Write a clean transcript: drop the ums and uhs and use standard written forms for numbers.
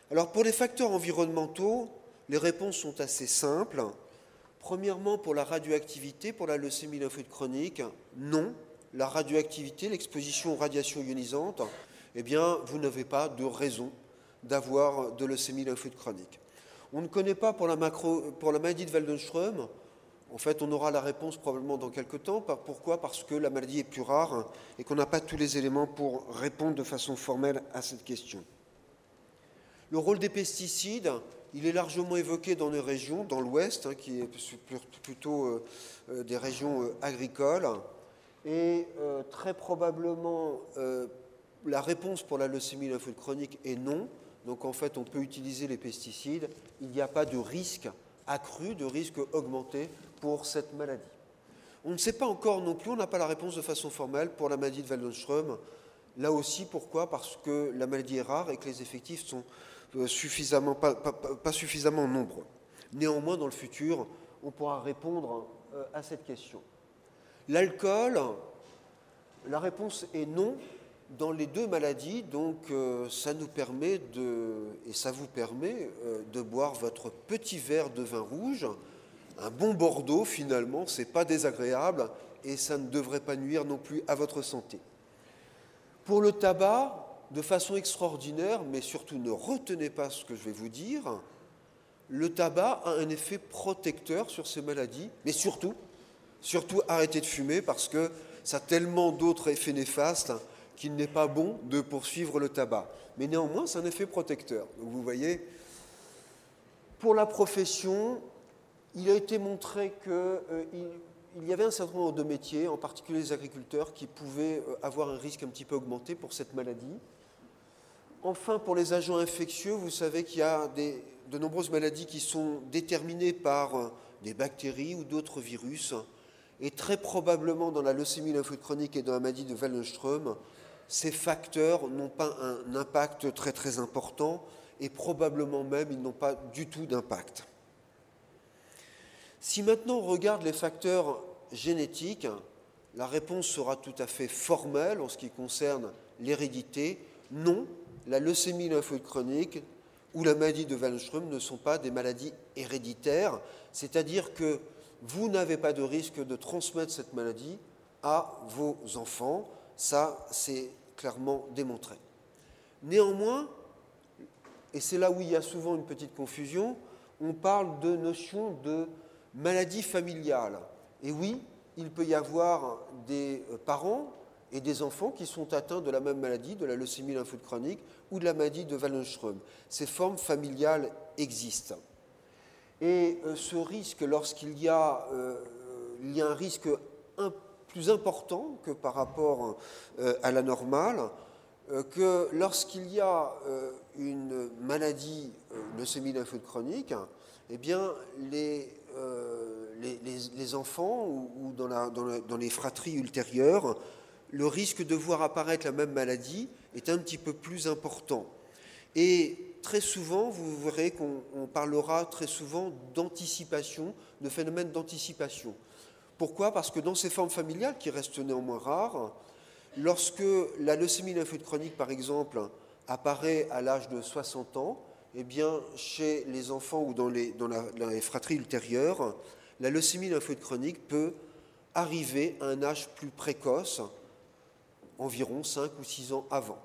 Alors pour les facteurs environnementaux, les réponses sont assez simples. Premièrement, pour la radioactivité, pour la leucémie lymphoïde chronique, non. La radioactivité, l'exposition aux radiations ionisantes, eh bien, vous n'avez pas de raison d'avoir de leucémie lymphoïde chronique. On ne connaît pas pour la maladie de Waldenström. En fait, on aura la réponse probablement dans quelques temps. Pourquoi? Parce que la maladie est plus rare et qu'on n'a pas tous les éléments pour répondre de façon formelle à cette question. Le rôle des pesticides, il est largement évoqué dans les régions, dans l'Ouest, qui est plutôt des régions agricoles. Et très probablement, la réponse pour la leucémie lymphoïde chronique est non. Donc en fait, on peut utiliser les pesticides. Il n'y a pas de risque accru, de risque augmenté pour cette maladie. On ne sait pas encore non plus, on n'a pas la réponse de façon formelle pour la maladie de Waldenström. Là aussi, pourquoi? Parce que la maladie est rare et que les effectifs sont pas suffisamment nombreux. Néanmoins, dans le futur, on pourra répondre à cette question. L'alcool, la réponse est non dans les deux maladies, donc ça nous permet et ça vous permet de boire votre petit verre de vin rouge, un bon Bordeaux finalement, c'est pas désagréable et ça ne devrait pas nuire non plus à votre santé. Pour le tabac, de façon extraordinaire, mais surtout ne retenez pas ce que je vais vous dire, le tabac a un effet protecteur sur ces maladies, mais surtout arrêtez de fumer parce que ça a tellement d'autres effets néfastes qu'il n'est pas bon de poursuivre le tabac. Mais néanmoins, c'est un effet protecteur. Donc vous voyez, pour la profession, il a été montré qu'il y avait un certain nombre de métiers, en particulier les agriculteurs, qui pouvaient avoir un risque un petit peu augmenté pour cette maladie. Enfin, pour les agents infectieux, vous savez qu'il y a de nombreuses maladies qui sont déterminées par des bactéries ou d'autres virus. Et très probablement, dans la leucémie lymphoïde chronique et dans la maladie de Waldenström, ces facteurs n'ont pas un impact très très important et probablement même ils n'ont pas du tout d'impact. Si maintenant on regarde les facteurs génétiques, la réponse sera tout à fait formelle en ce qui concerne l'hérédité. Non, la leucémie lymphoïde chronique ou la maladie de Waldenström ne sont pas des maladies héréditaires, c'est-à-dire que vous n'avez pas de risque de transmettre cette maladie à vos enfants. Ça, c'est clairement démontré. Néanmoins, et c'est là où il y a souvent une petite confusion, on parle de notion de maladie familiale. Et oui, il peut y avoir des parents et des enfants qui sont atteints de la même maladie, de la leucémie lymphoïde chronique ou de la maladie de Waldenström. Ces formes familiales existent. Et ce risque, lorsqu'il y a un risque plus important que par rapport à la normale, que lorsqu'il y a une maladie, leucémie lymphoïde chronique, eh bien les enfants ou dans les fratries ultérieures, le risque de voir apparaître la même maladie est un petit peu plus important. Et très souvent, vous verrez qu'on parlera très souvent d'anticipation, de phénomène d'anticipation. Pourquoi? Parce que dans ces formes familiales, qui restent néanmoins rares, lorsque la leucémie lymphoïde chronique, par exemple, apparaît à l'âge de 60 ans, eh bien, chez les enfants ou dans les fratries ultérieures, la leucémie lymphoïde chronique peut arriver à un âge plus précoce, environ 5 ou 6 ans avant.